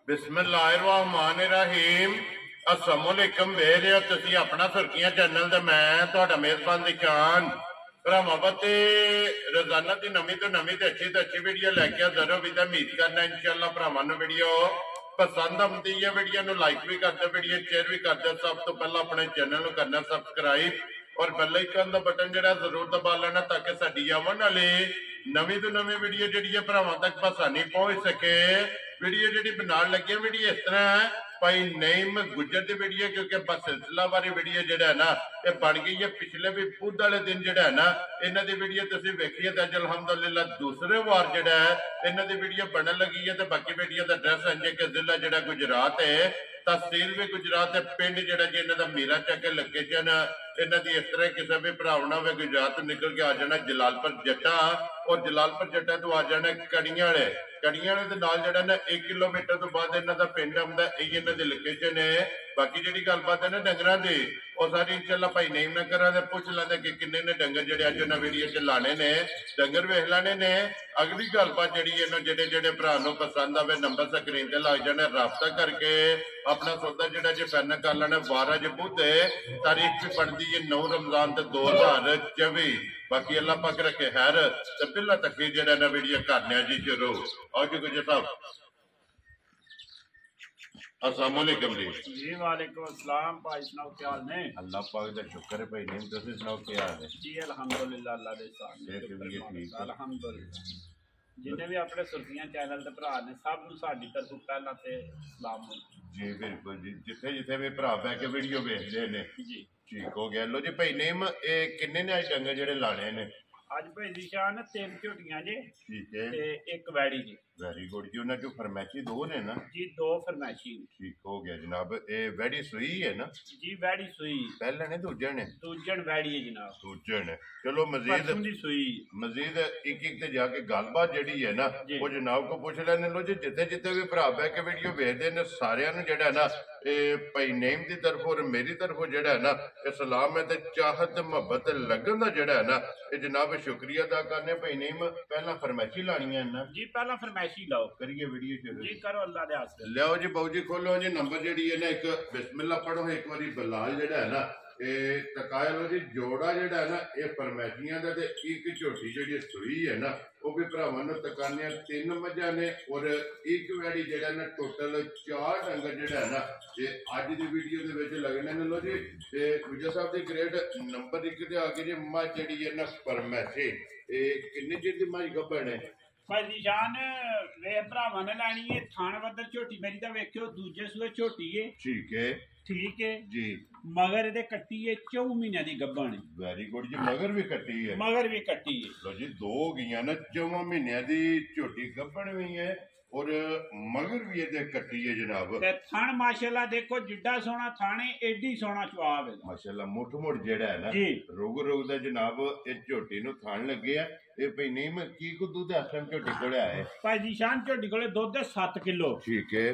बिस्मिल्लाहिर्रहमानिर्रहीम अस्सलामुअलैकुम वेर हो तुसी अपना सुर्खियां चैनल ते मैं तुहाडा मेजबान दिशान भरावां वास्ते रोजाना की नवी तो अच्छी वीडियो लैके हाज़र हो भी उम्मीद करना इंशाअल्लाह भरावां नूं वीडियो पसंद आती है। वीडियो नूं लाइक भी करते वीडियो शेयर भी करते सब तो पहला अपने चैनल नूं करना सबसक्राइब और बेल आइकन दा बटन जिहड़ा जरूर दबा लेना ताकि साडी आवन वाली नवी तो नवी वीडियो जिहड़ी है भरावां तक आसानी पहुंच सके। वीडियो जी बनाने लगे वीडियो इस तरह है भाई नईम गुजर की वीडियो क्योंकि सिलसिला वाली वीडियो जो है ना ये बन गई है। पिछले भी बुध वाले दिन जो है ना इन्हों की वीडियो तुम वेखी है तो अज अलहमदुलिल्लाह दूसरे वार जो है इन्हों की वीडियो बनने लगी है। तो बाकी वीडियो का एड्रैस है कि जिला जो गुजरात है तहसील भी गुजरात है पिंड जो जी इन्हों का मीरा चक लोकेशन इन्हों की इस तरह किसी भी भरावना में गुजरात निकल के आ जाना जलालपुर जट्टा और जलालपुर जट्टा तो आ जाना कड़ियां वाले के नाल जड़ा ना 1 किलोमीटर तो बाद इन्हों का पिंड आंदा यही इन्हों की लोकेशन है। बाकी जी गलबात है ना डंगर की और सारी इंशाल्लाह भाई नहीं ना करा पूछ लेंगे कि किन्ने ने डंगर जो अज उन्हें वीडियो च लाने ने डंगर वेख लाने ने। अगली गलबात जी जेडे भरा पसंद आवे नंबर स्क्रीन से लग जाने रबता करके अपना सौदा जो फाइनल कर लेना। 12 बुध तारीख भी पड़ती है 9 रमजान 2024। बाकी अल्लाह पाक रखे खैर तो बिल्ला तक जो वीडियो करने जी शुरू और जी गुजर साहब अस्सलाम वालेकुम जी वालेकुम अस्सलाम भाई सुनाओ क्या हाल ने? अल्लाह पाक दा शुक्र है भाई नहीं तुसी सुनाओ क्या हाल है? जी अल्हम्दुलिल्लाह अल्लाह दे साथ अल्हम्दुलिल्लाह जिन्ने भी अपने सुर्खियां चैनल दे भरा ने सब नु साडी तरफ पहला ते सलाम जी बिल्कुल जी जिथे जिथे भी भरा बह के वीडियो देखदे ने जी ठीक हो गया। लो जी भाई नेम ए किन्ने ने आज डंगर जेडे लाने ने? आज भाई निशान 3 झोटियां जे ठीक है ते एक वैड़ी जी। वेरी गुड जी उन्हें जो फरमैशी 2 ने ना जी 2 फरमाइशी ठीक हो गया जनाब। ए वेड़ी सुई है ना? जी वैड़ी सुई पहले ने दूजन है दूजन वैड़ी है जनाब दूजन है। चलो मजीद दी सुई मजीद एक ते जाके गलबात जी है ना वो जनाब को पूछ लेने। लो जी जिथे जिथे भी भरा बह के वीडियो वेखते हैं सारिया जड़ा ना भाई नेम की तरफ और मेरी तरफों जड़ा है ना सलाम है तो चाहत मुहब्बत लगन का जड़ा है ना ये जनाब शुक्रिया अदा करने। भाई नेम पहला फरमैशी लानी है ना जी पहला फरमाइशी लाओ करिए वीडियो शुरू जी करो अल्लाह दे वास्ते लियाओ जी बाबू जी खोलो जी नंबर जी है ना एक बिस्मिल्लाह पढ़ो एक बार बलाल जड़ा है ना तकाया लो जी जोड़ा जड़ा है ना ये फरमैशियां का एक झोटी जी सुई है ना वो भी भरावां तकाने 3 मझां ने और एक वैड़ी जड़ा ना टोटल 4 डंगर जड़ा है ना ये अज की वीडियो के विच लगने ने। लो जी गुजर साहब की ग्रेड नंबर 1 ते आगे जी मझ जी है ना फरमैशी किन्ने चिर दी मझ गब्बन है? भाई निशान वे भरावां ने लैनी है थान बदल झोटी मेरी तो वेखियो दूजे सूए झोटी है ठीक है जी मगर दे कट्टी है 4 महीने दी गब्बन। वेरी गुड जी मगर भी कट्टी है लो जी 2 हो गई ना 4 महीने दी झोटी गब्बन हुई है और मगर भी ये कट्टी है जनाब। थान माशाल्लाह देखो जिड्डा सोना थाने एडी सोना चुआव है माशाल्लाह मुठ मुठ जेड़ा है ना रुग रुग दा जनाब ये झोटी नु थान लगे है ये भाई नहीं मैं की को दूध इस टाइम झोटी कोले आए भाई निशान झोटी कोले दूध 7 किलो ठीक है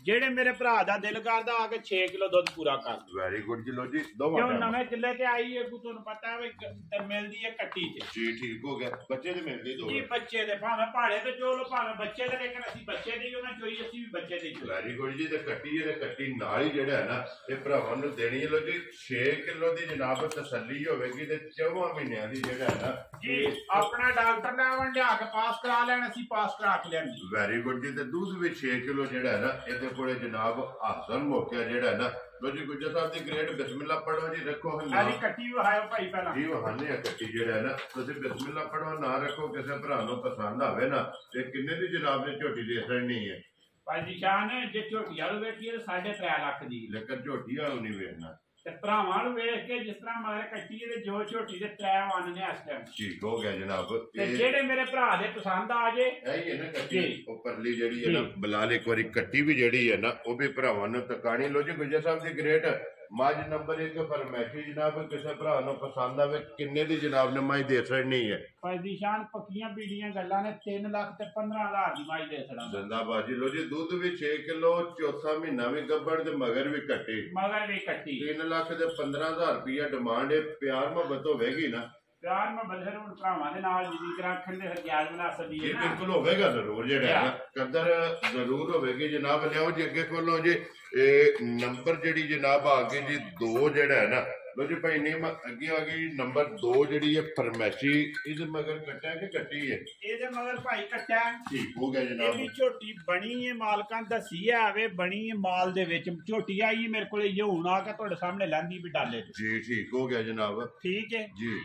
जेड़े मेरे भरा दा दिल करदा आके 6 किलो दूध पूरा कर। वेरी गुड जी लो जी दो क्यों नवे किले ते आई है को तुन पता है ते मिलदी है कट्टी ते जी ठीक हो गया बच्चे दे मिलदे दो जी बच्चे दे भावे पहाड़े ते चोल भावे बच्चे दे लेकिन असि बच्चे दे ना चोई असि भी बच्चे दे चोई। वेरी गुड जी ते कट्टी नाल ही जेड़ा है ना ये भरावां नु देनी है। लो जी 6 किलो दी जनाब तसल्ली होवेगी ते 4 महीनों दी जेड़ा है ना जी अपना डॉक्टर लेवन लिया के पास करा लेना असि पास करा के लेनी। वेरी गुड जी ते दूध भी 6 किलो जेड़ा है ना ये कोले जनाब हासन मौका जेड़ा है ना। लो जी गुजर साहब की ग्रेड बिस्मिल्लाह पढ़ो जी रखो अली कट्टी वहायो भाई पहला जी वहाने कट्टी जेड़ा है ना तुसी बिस्मिल्लाह पढ़ो ना रखो किसी भरा नु पसंद आवे ना ते किन्ने दी जनाब ने झोटी दे सकनी है? भाई निशान जे झोटी वाल वेखी 3.5 लाख दी लेकिन झोटी वाल नहीं वेखना ते भरावां नु वेख के जिस तरह मगर कट्टी ते जो झोटी दे 3 वन ने इस टाइम ठीक हो गया जनाब। ते जेड़े मेरे भरा दे पसंद आ जे यही है ना कट्टी परली जेड़ी है ना बलाल एक बारी कट्टी भी जेड़ी है ना वो भी भरावां नु तकानी। लो जी गुजर साहब दी ग्रेड मझ नंबर 1 फरमैशी जनाब किसी भरा नु पसंद आवे किन्ने दी जनाब ने मझ दे सकनी है? भाई निशान पक्कियां पीड़ियां गल्लां ने 3 लाख ते 15,000 दी मझ दे छड़ा जिंदाबाजी। लो जी दूध भी 6 किलो चौथा महीना भी गब्बड़ ते मगर भी कट्टी 3 लाख ते 15,000 रुपया डिमांड है प्यार मोहब्बत होगी ना ਪਿਆਰ ਮੈਂ ਬਲਹਰ ਹੁਣ ਭਰਾਵਾਂ ਦੇ ਨਾਲ ਜਿਹੜੀ ਰੱਖਣ ਦੇ ਹਥਿਆਰ ਬਣਾ ਸਕਦੀ ਹੈ ਇਹ ਨਾ। ਬਿਲਕੁਲ ਹੋਵੇਗਾ ਜ਼ਰੂਰ ਜਿਹੜਾ ਹੈ ਨਾ ਕਦਰ ਜ਼ਰੂਰ ਹੋਵੇਗੀ ਜਨਾਬ। ਲਿਆਓ ਜੀ ਅੱਗੇ ਖੋਲੋ ਜੀ। ਇਹ ਨੰਬਰ ਜਿਹੜੀ ਜਨਾਬ ਆ ਗਈ ਜੀ 2 ਜਿਹੜਾ ਹੈ ਨਾ। ਲੋ ਜੀ ਭਾਈ ਨੇਮ ਅੱਗੇ ਆ ਗਈ ਨੰਬਰ 2 ਜਿਹੜੀ ਹੈ ਫਰਮੈਸ਼ੀ। ਇਹਦੇ ਮਗਰ ਕੱਟਾ ਕਿ ਕੱਟੀ ਹੈ? ਇਹਦੇ ਮਗਰ ਭਾਈ ਕੱਟਾ ਠੀਕ ਹੋ ਗਿਆ ਇਹ ਜਨਾਬ। ਵੀ ਝੋਟੀ ਬਣੀ ਹੈ ਮਾਲਕਾਂ ਦੱਸੀ ਹੈ ਆਵੇ ਬਣੀ ਹੈ ਮਾਲ ਦੇ ਵਿੱਚ ਝੋਟੀ ਆਈ ਮੇਰੇ ਕੋਲੇ ਇਹ ਹੁਣ ਆ ਕੇ ਤੁਹਾਡੇ ਸਾਹਮਣੇ ਲੈਂਦੀ ਵੀ ਡਾਲੇ ਜੀ ਠੀਕ ਹੋ ਗਿਆ ਜਨਾਬ। ਠੀਕ ਹੈ ਜੀ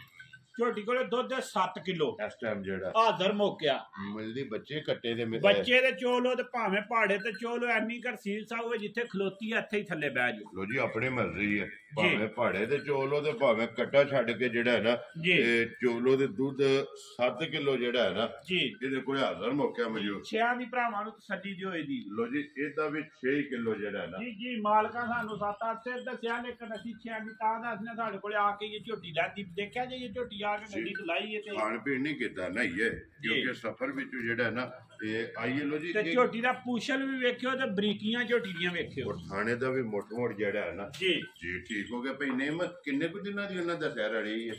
ਝੋਟੀ ਕੋਲੇ ਦੁੱਧ 7 ਕਿਲੋ ਇਸ ਟਾਈਮ ਜਿਹੜਾ ਹਾਜ਼ਰ ਮੋਕਿਆ ਮਿਲਦੀ ਬੱਚੇ ਕੱਟੇ ਦੇ ਬੱਚੇ ਦੇ ਚੋਲੋ ਤੇ ਭਾਵੇਂ ਪਹਾੜੇ ਤੇ ਚੋਲੋ ਐਨੀ ਕਰ ਸੀਲ ਸਾਹਿਬ ਜਿੱਥੇ ਖਲੋਤੀ ਇੱਥੇ ਹੀ ਥੱਲੇ ਬਹਿ ਜਾਓ। ਲੋ ਜੀ ਆਪਣੀ ਮਰਜ਼ੀ ਹੈ ਭਾਵੇਂ ਪਹਾੜੇ ਤੇ ਚੋਲੋ ਤੇ ਭਾਵੇਂ ਕੱਟਾ ਛੱਡ ਕੇ ਜਿਹੜਾ ਹੈ ਨਾ ਇਹ ਚੋਲੋ ਦੇ ਦੁੱਧ 7 ਕਿਲੋ ਜਿਹੜਾ ਹੈ ਨਾ ਜੀ ਇਹਦੇ ਕੋਲ ਹਾਜ਼ਰ ਮੌਕਿਆ ਮੌਜੂਦ। ਛਿਆਂ ਦੀ ਭਰਾਵਾਂ ਨੂੰ ਤਸੱਲੀ ਦਿਓ ਇਹਦੀ। ਲੋ ਜੀ ਇਹਦਾ ਵੀ 6 ਕਿਲੋ ਜਿਹੜਾ ਹੈ ਨਾ। ਜੀ ਜੀ ਮਾਲਕਾਂ ਸਾਨੂੰ 7-8 ਦੱਸਿਆ ਲੇਕਿਨ ਅਸੀਂ 6 ਦੀ ਤਾਂ ਦੱਸਨੇ ਸਾਡੇ ਕੋਲੇ ਆ ਕੇ ਇਹ ਝੋਟੀ ਲੈਂਦੀ ਦੇਖਿਆ ਜੇ ਇਹ ਝੋਟੀ ਆ ਕੇ ਗੱਡੀ ਲਾਈ ਹੈ ਤੇ ਖਾਣ ਪੀਣ ਨਹੀਂ ਕੀਤਾ ਨਾ ਇਹ ਕਿਉਂਕਿ ਸਫ਼ਰ ਵਿੱਚ ਜਿਹੜਾ ਹੈ ਨਾ ਇਹ ਆਈਏ ਲੋ ਜੀ ਤੇ ਝੋਟੀ ਦਾ ਪੂਛਲ ਵੀ ਵੇਖਿਓ ਤੇ ਬਰੀਕੀਆਂ ਝੋਟੀ ਦੀਆਂ ਵੇਖਿਓ। ਥਾਣੇ ਦਾ ਵੀ ਮੋਟ ਜਿਹੜਾ ਹੈ ਨਾ ਜੀ ਜੀ ਠੀਕ ਹੋ ਗਿਆ ਭਾਈ ਨੇਮ ਕਿੰਨੇ ਕੁ ਦਿਨਾਂ ਦੀ ਉਹਨਾਂ ਦਾ ਸਹਿਰ ਰਹੀ ਹੈ?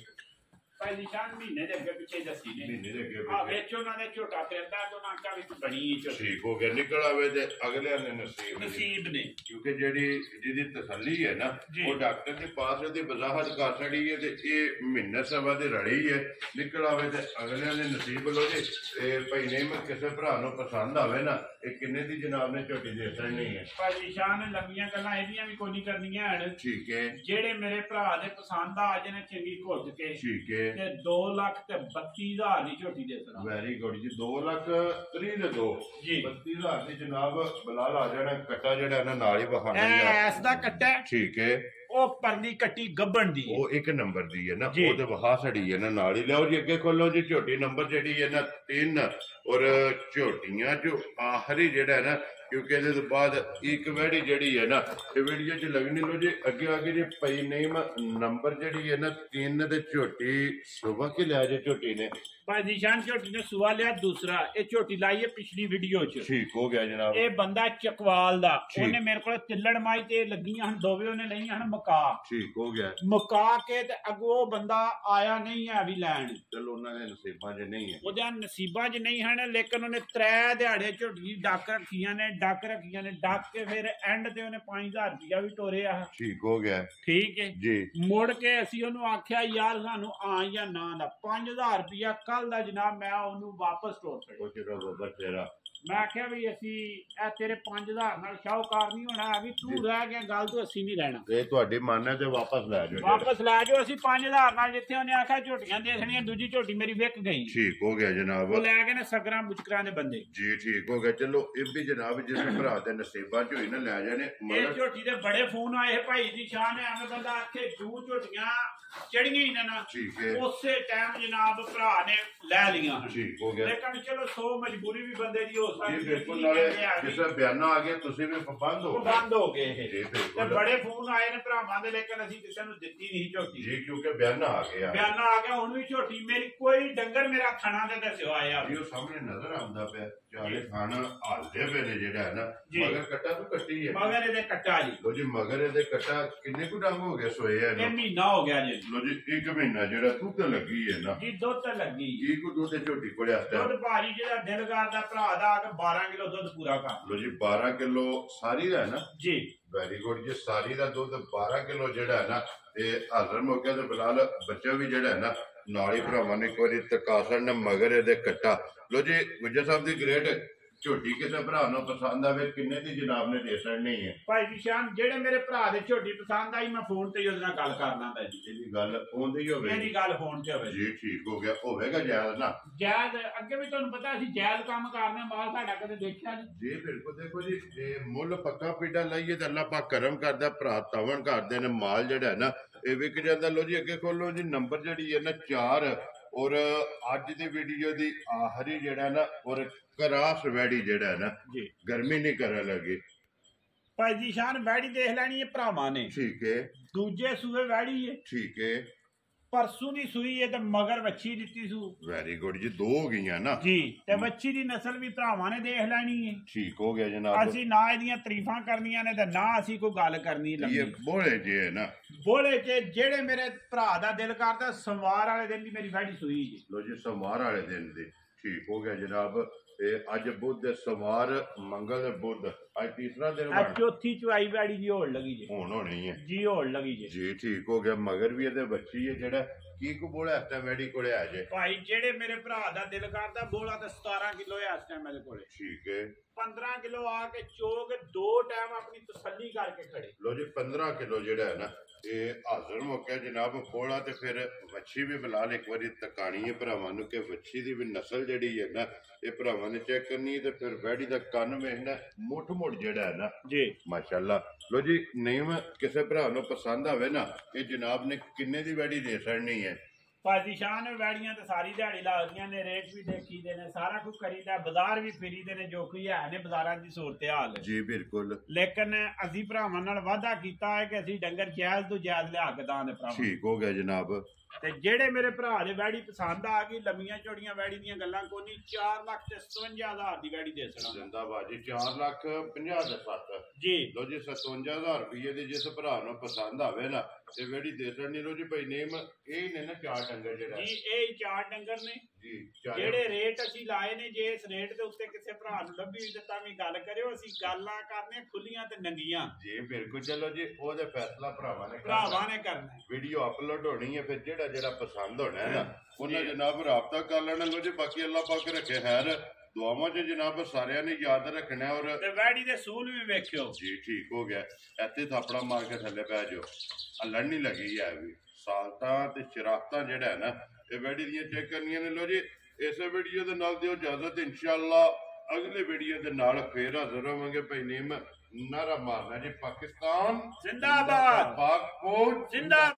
ਭਾਈ ਨਿਸ਼ਾਨ ਮਹੀਨੇ ਦੇ ਅੱਗੇ ਪਿੱਛੇ ਦੱਸੀ ਨੇ ਮਹੀਨੇ ਦੇ ਅੱਗੇ ਆ ਵੇਚੋ ਉਹਨਾਂ ਦੇ ਝੋਟਾ ਫਿਰਦਾ ਤੋਂ ਨਾਕਾ ਵਿੱਚ ਬਣੀ ਝੋਟੀ ਠੀਕ ਹੋ ਗਿਆ ਨਿਕਲ ਆਵੇ ਤੇ ਅਗਲਿਆਂ ਨੇ ਨਸੀਬ ਨੇ ਕਿਉਂਕਿ ਜਿਹਦੀ ਤਸੱਲੀ ਹੈ ਨਾ ਉਹ ਡਾਕਟਰ ਦੇ ਪਾਸ ਉਹਦੀ ਵਜ਼ਾਹਤ ਕਰ ਛੜੀ ਹੈ ਤੇ ਇਹ ਮਹੀਨਾ ਸਵਾ ਦੀ ਰੜੀ ਹੈ ਨਿਕਲ ਆਵੇ ਤੇ ਅਗਲਿਆਂ ਦੇ ਨਸੀਬ ਲੋ ਜੀ। ਤੇ ਭਾਈ ਨੇ ਕਿਸੇ ਭਰਾ ਨੂੰ ਪਸੰਦ ਆਵੇ ਨਾ ਇਹ ਕਿੰਨੇ ਦੀ ਜਨਾਬ ਨੇ ਝੋਟੀ ਦੇ ਦਿੱਤਾ ਨਹੀਂ ਹੈ। ਭਾਈ ਨਿਸ਼ਾਨ ਨੇ ਲੰਮੀਆਂ ਗੱਲਾਂ ਇਹਦੀਆਂ ਵੀ ਕੋਈ ਨਹੀਂ ਕਰਨੀਆਂ ਹਨ। ਠੀਕ ਹੈ ਜਿਹੜੇ ਮੇਰੇ ਭਰਾ ਦੇ ਪਸੰਦ ਆ ਜਨੇ ਚੰਗੀ ਘੁੱਟ ਕੇ ਠੀਕ ਹੈ ਤੇ 2,32,000 ਦੀ ਝੋਟੀ ਦੇ ਦੇਣਾ। ਵੈਰੀ ਗੁੱਡ ਜੀ 2,30,000 ਦੇ ਦੋ ਜੀ 32,000 ਦੀ ਜਨਾਬ ਬਲਾਲ ਆ ਜਾਣਾ ਕੱਟਾ ਜਿਹੜਾ ਨਾ ਨਾਲ ਹੀ ਵਹਾਣਾ ਐਸ ਦਾ ਕੱਟਾ ਠੀਕ ਹੈ ਉਹ ਪਰਲੀ ਕੱਟੀ ਗੱਬਣ ਦੀ ਉਹ 1 ਨੰਬਰ ਦੀ ਹੈ ਨਾ ਉਹ ਤੇ ਵਹਾ ਛੜੀ ਹੈ ਨਾ ਨਾਲ ਹੀ। ਲਿਆਓ ਜੀ ਅੱਗੇ ਖੋਲੋ ਜੀ। ਝੋਟੀ ਨੰਬਰ ਜਿਹੜੀ ਹੈ ਨਾ 3 ਔਰ ਝੋਟੀਆਂ ਜੋ ਆਖਰੀ ਜਿਹੜਾ ਹੈ ਨਾ ਕਿਉਂਕਿ ਇਹਦੇ ਤੋਂ ਬਾਅਦ ਇੱਕ ਵੈੜੀ ਜਿਹੜੀ ਹੈ ਨਾ ਇਹ ਵੀਡੀਓ 'ਚ ਲੱਗਣੀ। ਲੋ ਜੀ ਅੱਗੇ ਜੀ ਪਈ ਨੇਮ ਨੰਬਰ ਜਿਹੜੀ ਹੈ ਨਾ 3 ਤੇ ਝੋਟੀ ਸੁਬਾ ਕੇ ਲਿਆ ਜੇ ਝੋਟੀ ਨੇ ਭਾਈ ਨਿਸ਼ਾਨ ਝੋਟੀ ਨੇ ਸੁਆ ਲਿਆ ਦੂਸਰਾ ਇਹ ਝੋਟੀ ਲਾਈ ਹੈ ਪਿਛਲੀ ਵੀਡੀਓ 'ਚ। ਠੀਕ ਹੋ ਗਿਆ ਜਨਾਬ। ਇਹ ਬੰਦਾ ਚਕਵਾਲ ਦਾ ਉਹਨੇ ਮੇਰੇ ਕੋਲ ਤਿੱਲੜ ਮਾਈ ਤੇ ਲੱਗੀਆਂ ਹਨ ਦੋਵੇਂ ਉਹਨੇ ਲਈਆਂ ਹਨ ਮੁਕਾ। ਠੀਕ ਹੋ ਗਿਆ ਮੁਕਾ ਕੇ ਤੇ ਅੱਗੋਂ ਉਹ ਬੰਦਾ ਆਇਆ ਨਹੀਂ ਹੈ ਵੀ ਲੈਣ। ਚਲੋ ਉਹਨਾਂ ਦੇ ਨਸੀਬਾਂ 'ਚ ਨਹੀਂ ਹੈ ਉਹਦੇ ਨਸੀਬਾਂ 'ਚ ਨਹੀਂ ਹਨ ਲੇਕਿਨ ਉਹਨੇ 3 ਦਿਹਾੜੇ ਝੋਟੀ ਡੱਕ ਰੱਖੀਆਂ ਨੇ ਡੱਕ ਕੇ ਫਿਰ ਐਂਡ ਤੇ ਉਹਨੇ 5,000 ਰੁਪਇਆ ਵੀ ਤੋਰਿਆ। ਠੀਕ ਹੋ ਗਿਆ ਠੀਕ ਹੈ ਜੀ। ਮੁੜ ਕੇ ਅਸੀਂ ਉਹਨੂੰ ਆਖਿਆ ਯਾਰ ਸਾਨੂੰ ਆ ਜਾਂ ਨਾ ਦਾ 5,000 ਰੁਪਇਆ ਕੱਲ ਦਾ ਜਨਾਬ ਮੈਂ ਉਹਨੂੰ ਵਾਪਸ ਤੋਰ ਤੇਰਾ ਮੈਂ ਆਖਿਆ ਵੀ ਅਸੀਂ ਇਹ ਤੇਰੇ 5,000 ਨਾਲ ਸ਼ਾਹੂਕਾਰ ਨਹੀਂ ਹੋਣਾ ਵੀ ਤੂੰ ਰਹਿ ਗਿਆ ਗੱਲ ਤੋਂ ਅਸੀਂ ਨਹੀਂ ਰਹਿਣਾ ਇਹ ਤੁਹਾਡੀ ਮੰਨ ਹੈ ਤੇ ਵਾਪਸ ਲੈ ਜਾਓ ਵਾਪਸ ਲੈ ਜਾਓ। ਅਸੀਂ 5,000 ਨਾਲ ਜਿੱਥੇ ਉਹਨੇ ਆਖਿਆ ਝੋਟੀਆਂ ਦੇਖਣੀਆਂ ਦੂਜੀ ਝੋਟੀ ਮੇਰੀ ਵਿਕ ਗਈ। ਠੀਕ ਹੋ ਗਿਆ ਜਨਾਬ। ਉਹ ਲੈ ਕੇ ਨੇ ਸਗਰਾਂ ਮੁਚਕਰਾਂ ਦੇ ਬੰਦੇ ਜੀ ਠੀਕ ਹੋ ਗਿਆ। ਚਲੋ ਇਹ ਵੀ ਜਨਾਬ ਜਿਸ ਭਰਾ ਦੇ ਨਸੀਬਾਂ 'ਚ ਹੋਈ ਨਾ ਲੈ ਜਾਣੇ। ਇਹ ਝੋਟੀ ਦੇ ਬੜੇ ਫੋਨ ਆਏ ਭਾਈ ਦੀ ਸ਼ਾਨ ਹੈ ਐਵੇਂ ਬੰਦਾ ਆਖੇ ਜੂ ਝੋਟੀਆਂ ਚੜੀਆਂ ਹੀ ਨਾ ਠੀਕ ਹੈ ਉਸੇ ਟਾਈਮ ਜਨਾਬ ਭਰਾ ਨੇ ਲੈ ਲੀਆਂ। ਠੀਕ ਹੋ ਗਿਆ। ਲੇਕਿਨ ਚਲੋ 100 ਮਜਬੂਰੀ ਵੀ ਬੰਦੇ ਦੀ ਹੋ ਸਕਦੀ ਹੈ। ਬਿਲਕੁਲ ਨਾਲੇ ਕਿਸੇ ਬਿਆਨਾ ਆ ਗਿਆ ਤੁਸੀਂ ਵੀ ਬੰਦ ਹੋ ਗਏ ਇਹ ਤੇ ਬੜੇ ਫੋਨ ਆਏ ਨੇ ਭਰਾਵਾਂ ਦੇ ਲੇਕਿਨ ਅਸੀਂ ਕਿਸੇ ਨੂੰ ਦਿੱਤੀ ਨਹੀਂ ਝੋਟੀ ਜੀ ਕਿਉਂਕਿ ਬਿਆਨਾ ਆ ਗਿਆ ਹੁਣ ਵੀ ਝੋਟੀ ਮੇਰੀ ਕੋਈ ਡੰਗਰ ਮੇਰਾ ਥਣਾ ਦੇ ਦੱਸਿਓ ਆਇਆ ਉਹ ਸਾਹਮਣੇ ਨਜ਼ਰ ਆਉਂਦਾ ਪਿਆ ਚਾਲੇ ਖਾਣਾ ਹਾਲਦੇ ਵੇਲੇ ਜਿਹੜਾ ਹੈ ਨਾ ਮਗਰ ਕੱਟਾ ਤੋਂ ਕੱਟੀ ਹੈ ਮਗਰ ਇਹਦੇ ਕੱਟਾ ਜੀ। ਲੋ ਜੀ ਮਗਰ ਇਹਦੇ ਕੱਟਾ ਕਿੰਨੇ ਕੁ ਡੰਗ ਹੋ ਗਏ ਸੋਏ ਆ ਇਹ ਮਹੀਨਾ ਹੋ ਗਿਆ ਜੀ। ਲੋ ਜੀ 1 ਮਹੀਨਾ ਜਿਹੜਾ ਦੁੱਧ ਲੱਗੀ ਹੈ ਨਾ ਜੀ ਦੁੱਧ ਲੱਗੀ ਕੀ ਕੋ ਦੁੱਧ ਝੋਟੀ ਕੋਲੇ ਆਸਤਾ ਦੁੱਧ ਭਾਰੀ ਜਿਹੜਾ ਦਿਲ ਕਰਦਾ ਭਰਾ ਦਾ ਆ ਕੇ 12 ਕਿਲੋ ਦੁੱਧ ਪੂਰਾ ਕਰ। ਲੋ ਜੀ 12 ਕਿਲੋ ਸਾਰੀ ਦਾ ਹੈ ਨਾ ਜੀ ਵੈਰੀ ਗੁੱਡ ਜੀ। ਸਾਰੀ ਦਾ ਦੁੱਧ 12 ਕਿਲੋ ਜਿਹੜਾ ਹੈ ਨਾ ਤੇ ਹਾਜ਼ਰ ਮੌਕੇ ਤੇ ਬਿਲਾਲ ਬੱਚਾ ਵੀ ਜਿਹੜਾ ਹੈ ਨਾ ਨਾਲ ਹੀ ਭਰਾਵਾਂ ਨੇ ਇੱਕ ਵਾਰੀ ਤਕਾਸਣ ਮਗਰ ਇਹਦੇ ਕੱਟਾ। ਲੋ ਜੀ ਗੁੱਜਰ ਸਾਹਿਬ ਦੀ ਗ੍ਰੇਟ ਝੋਟੀ ਕਿਸੇ ਭਰਾ ਨੂੰ ਪਸੰਦ ਆਵੇ ਕਿੰਨੇ ਦੀ ਜਨਾਬ ਨੇ ਦੇ ਸਕਣੀ ਹੈ? ਭਾਈ ਨਿਸ਼ਾਨ ਜਿਹੜੇ ਮੇਰੇ ਭਰਾ ਦੇ ਝੋਟੀ ਪਸੰਦ ਆਈ ਮੈਂ ਫੋਨ ਤੇ ਉਹਦੇ ਨਾਲ ਗੱਲ ਕਰ ਲਾਂਦਾ ਜੀ। ਇਹਦੀ ਗੱਲ ਫੋਨ ਤੇ ਹੀ ਹੋਵੇ ਇਹਦੀ ਗੱਲ ਫੋਨ ਤੇ ਹੋਵੇ ਜੀ। ਠੀਕ ਹੋ ਗਿਆ। ਹੋਵੇਗਾ ਜਾਇਜ਼ ਨਾ ਜਾਇਜ਼ ਅੱਗੇ ਵੀ ਤੁਹਾਨੂੰ ਪਤਾ ਅਸੀਂ ਜਾਇਜ਼ ਕੰਮ ਕਰਨੇ ਮਾਲ ਸਾਡਾ ਕਦੇ ਦੇਖਿਆ ਨਹੀਂ ਜੀ। ਬਿਲਕੁਲ ਦੇਖੋ ਜੀ ਜੇ ਮੁੱਲ ਪੱਕਾ ਪੀਡਾ ਲਾਈਏ ਤਾਂ ਅੱਲਾਹ ਪਾਕ ਕਰਮ ਕਰਦਾ ਭਰਾ ਤਾਵਣ ਕਰਦੇ ਨੇ ਮਾਲ ਜਿਹੜਾ ਹੈ ਨਾ ਇਹ ਵਿਕ ਜਾਂਦਾ। ਲੋ ਜੀ ਅੱਗੇ ਖੋਲੋ ਜੀ ਨੰਬਰ ਜਿਹੜੀ ਹੈ ਨਾ 4 ਔਰ ਅੱਜ ਦੀ ਵੀਡੀਓ ਦੀ ਆਖਰੀ ਜਿਹੜਾ ਨਾ ਔਰ ਕਰਾਸ ਵੈੜੀ ਜਿਹੜਾ ਨਾ ਜੀ ਗਰਮੀ ਨਹੀਂ ਕਰਨ ਲੱਗੀ। ਭਾਈ ਦੀ ਸ਼ਾਨ ਵੈੜੀ ਦੇਖ ਲੈਣੀ ਹੈ ਭਰਾਵਾਂ ਨੇ। ਠੀਕ ਹੈ। ਦੂਜੇ ਸੂਏ ਵੈੜੀ ਹੈ। ਠੀਕ ਹੈ। परसों दी सूई है ते मगर वच्छी दित्ती सू ਵੈਰੀ ਗੁੱਡ ਜੀ, ਦੋ ਹੋ ਗਈਆਂ ਨਾ जी ते वच्छी दी नस्ल भी भरावां ने देख लैनी है ਠੀਕ ਹੋ ਗਿਆ ਜਨਾਬ। ਅਸੀਂ ਨਾ ਇਹਦੀਆਂ ਤਾਰੀਫਾਂ ਕਰਨੀਆਂ ਨੇ ਤੇ ਨਾ ਅਸੀਂ ਕੋਈ ਗੱਲ ਕਰਨੀ ਇਹ ਲੰਮੀ ਬੋਲੇ ਜੇ ਹੈ ਨਾ। ਬੋਲੇ ਚ ਜਿਹੜੇ ਮੇਰੇ ਭਰਾ ਦਾ ਦਿਲ ਕਰਦਾ ਸਵਾਰ ਵਾਲੇ ਦਿਨ ਦੀ ਮੇਰੀ ਵੈੜੀ ਸੂਈ ਜੀ ਲੋ ਜੀ ਸੋਮਵਾਰ ਵਾਲੇ ਦਿਨ ਦੇ ਠੀਕ ਹੋ ਗਿਆ ਜਨਾਬ। ਇਹ ਅੱਜ ਬੁੱਧ ਸੋਮਵਾਰ ਮੰਗਲ ਬੁੱਧ ਅੱਜ ਤੀਸਰਾ ਦਿਨ ਆ ਚੌਥੀ ਚੁਆਈ ਵੈੜੀ ਦੀ ਹੋੜ ਲੱਗੀ ਜੀ ਹੁਣ ਹੋਣੀ ਹੈ ਜੀ ਹੋੜ ਲੱਗੀ ਜੀ ਜੀ। ਠੀਕ ਹੋ ਗਿਆ। ਮਗਰ ਵੀ ਇਹਦੇ ਬੱਚੀ ਹੈ ਜਿਹੜਾ ਕੀ ਕੋ ਬੋਲਾ ਇਸ ਟਾਈਮ ਮੈਡੀ ਕੋਲੇ ਆ ਜੇ। ਭਾਈ ਜਿਹੜੇ ਮੇਰੇ ਭਰਾ ਦਾ ਦਿਲ ਕਰਦਾ ਬੋਲਾ ਤੇ 17 ਕਿਲੋ ਹੈ ਇਸ ਟਾਈਮ ਮੇਰੇ ਕੋਲੇ। ਠੀਕ ਹੈ। 15 ਕਿਲੋ ਆ ਕੇ ਚੋਗ ਦੋ ਟਾਈਮ ਆਪਣੀ ਤਸੱਲੀ ਕਰਕੇ ਖੜੇ। ਲੋ ਜੀ 15 ਕਿਲੋ ਜਿਹੜਾ ਹੈ ਨਾ ਇਹ ਹਾਜ਼ਰ ਮੌਕਾ ਜਨਾਬ ਕੋਲਾ ਤੇ ਫਿਰ ਵੱਛੀ ਵੀ ਬਿਲਾਲ ਇੱਕ ਵਾਰੀ ਤਕਾਣੀ ਹੈ ਭਰਾਵਾਂ ਨੂੰ ਕਿ ਵੱਛੀ ਦੀ ਵੀ ਨਸਲ ਜਿਹੜੀ ਹੈ ਨਾ ਇਹ ਭਰਾਵਾਂ ਨੇ ਚੈੱਕ ਕਰਨੀ ਤੇ ਫਿਰ ਵੈੜੀ ਦਾ ਕੰਨ ਵੇਖਣਾ ਮੁੱਠ ਮੁੱਠ ਜਿਹੜਾ ਹੈ ਨਾ ਜੀ ਮਾਸ਼ਾਅੱਲਾ। ਲੋ ਜੀ ਨੇਮ ਕਿਸੇ ਭਰਾ ਨੂੰ ਪਸੰਦ ਆਵੇ ਨਾ ਇਹ ਜਨਾਬ ਨੇ ਕਿੰਨੇ ਦੀ ਵੈੜੀ ਦੇ ਛੜਨੀ ਹੈ। ਭਾਜੀ ਸ਼ਾਨ ਵੈੜੀਆਂ ਤੇ ਸਾਰੀ ਦਿਹਾੜੀ ਲੱਗਦੀਆਂ ਨੇ ਰੇਟ ਵੀ ਦੇਖੀਦੇ ਨੇ ਸਾਰਾ ਕੁਝ ਕਰੀਦਾ ਬਾਜ਼ਾਰ ਵੀ ਫਿਰੀਦੇ ਨੇ ਜੋ ਕੋਈ ਹੈ ਨੇ ਬਾਜ਼ਾਰਾਂ ਦੀ ਸੂਰਤ ਹਾਲ ਜੀ ਬਿਲਕੁਲ। ਲੇਕਿਨ ਅਸੀਂ ਭਰਾਵਾਂ ਨਾਲ ਵਾਅਦਾ ਕੀਤਾ ਹੈ ਕਿ ਅਸੀਂ ਡੰਗਰ ਜਾਇਜ਼ ਤੋਂ ਜਾਇਜ਼ ਲਿਆ ਕੇ ਦਾਂ ਦੇ ਭਰਾਵਾਂ। ਠੀਕ ਹੋ ਗਿਆ ਜਨਾਬ। ਤੇ ਜਿਹੜੇ ਮੇਰੇ ਭਰਾ ਦੇ ਵੈੜੀ ਪਸੰਦ ਆ ਗਈ ਲੰਮੀਆਂ ਚੌੜੀਆਂ ਵੈੜੀ ਦੀਆਂ ਗੱਲਾਂ ਕੋਈ ਨਹੀਂ 4,57,000 ਦੀ ਵੈੜੀ ਦੇ ਸਕਦਾ। ਜ਼ਿੰਦਾਬਾਦ ਜੀ। 4,50,000 ਦੇ ਸੱਤ ਜੀ ਲੋ ਜੀ 57,000 ਰੁਪਏ ਦੀ ਜਿਸ ਭਰਾ ਨੂੰ ਪਸੰਦ ਆਵੇ ਨਾ ਤੇ ਵੈੜੀ ਦੇ ਸਕਣੀ। ਲੋ ਜੀ ਭਾਈ ਨੇਮ ਇਹ ਨੇ ਨਾ ਚਾਰ ਡੰਗਰ ਜਿਹੜਾ ਜੀ ਇਹ ਚਾਰ ਡੰਗਰ ਨੇ ਜੀ ਜਿਹੜੇ ਰੇਟ ਅਸੀਂ ਲਾਏ ਨੇ। ਜੇ ਇਸ ਰੇਟ ਦੇ ਉੱਤੇ ਕਿਸੇ ਭਰਾ ਨੂੰ ਲੱਭੀ ਵੀ ਤਾਂ ਵੀ ਗੱਲ ਕਰਿਓ। ਅਸੀਂ ਗੱਲਾਂ ਕਰਨੇ ਖੁੱਲੀਆਂ ਤੇ ਨੰਗੀਆਂ ਜੀ ਬਿਲਕੁਲ। ਚਲੋ ਜੀ ਉਹਦੇ ਫੈਸਲਾ ਭਰਾਵਾਂ ਨੇ ਕਰਨਾ। ਵੀਡੀਓ ਅਪਲੋਡ ਹੋਣੀ ਹੈ ਫਿਰ ਜਿਹੜਾ ਪਸੰਦ ਹੋਣਾ ਹੈ ਨਾ ਉਹਨਾਂ ਜਨਾਬ ਰਾਬਤਾ ਕਰ ਲੈਣਾ। ਲੋ ਜੀ ਬਾਕੀ ਅੱਲਾਹ ਪਾਕ ਰੱਖੇ ਖੈਰ ਦੁਆਵਾਂ 'ਚ ਜਨਾਬ ਸਾਰਿਆਂ ਨੇ ਯਾਦ ਰੱਖਣਾ। ਔਰ ਤੇ ਵੈੜੀ ਦੇ ਸੂਲ ਵੀ ਵੇਖਿਓ ਜੀ। ਠੀਕ ਹੋ ਗਿਆ। ਇੱਥੇ ਥਾਪੜਾ ਮਾਰ ਕੇ ਥੱਲੇ ਪੈ ਜਾਓ। ਲੜਨ ਨਹੀਂ ਲੱਗੀ ਹੈ ਵੀ ਸਾਲਤਾਂ ਤੇ ਸ਼ਰਾਰਤਾਂ ਜਿਹੜਾ ਹੈ ਨਾ ਇਹ ਵੈੜੀ ਦੀਆਂ ਚੈੱਕ ਕਰਨੀਆਂ ਨੇ। ਲੋ ਜੀ ਇਸੇ ਵੀਡੀਓ ਦੇ ਨਾਲ ਦਿਓ ਇਜਾਜ਼ਤ। ਇਨਸ਼ਾਅੱਲਾ ਅਗਲੇ ਵੀਡੀਓ ਦੇ ਨਾਲ ਫੇਰ ਹਾਜ਼ਰ ਹੋਵਾਂਗੇ। ਭਾਈ ਨੇਮ ਨਾਰਾ ਮਾਰਨਾ ਜੀ ਪਾਕਿਸਤਾਨ ਜ਼ਿੰਦਾਬਾਦ, ਪਾਕ ਫੌਜ ਜ਼ਿੰਦਾਬਾਦ।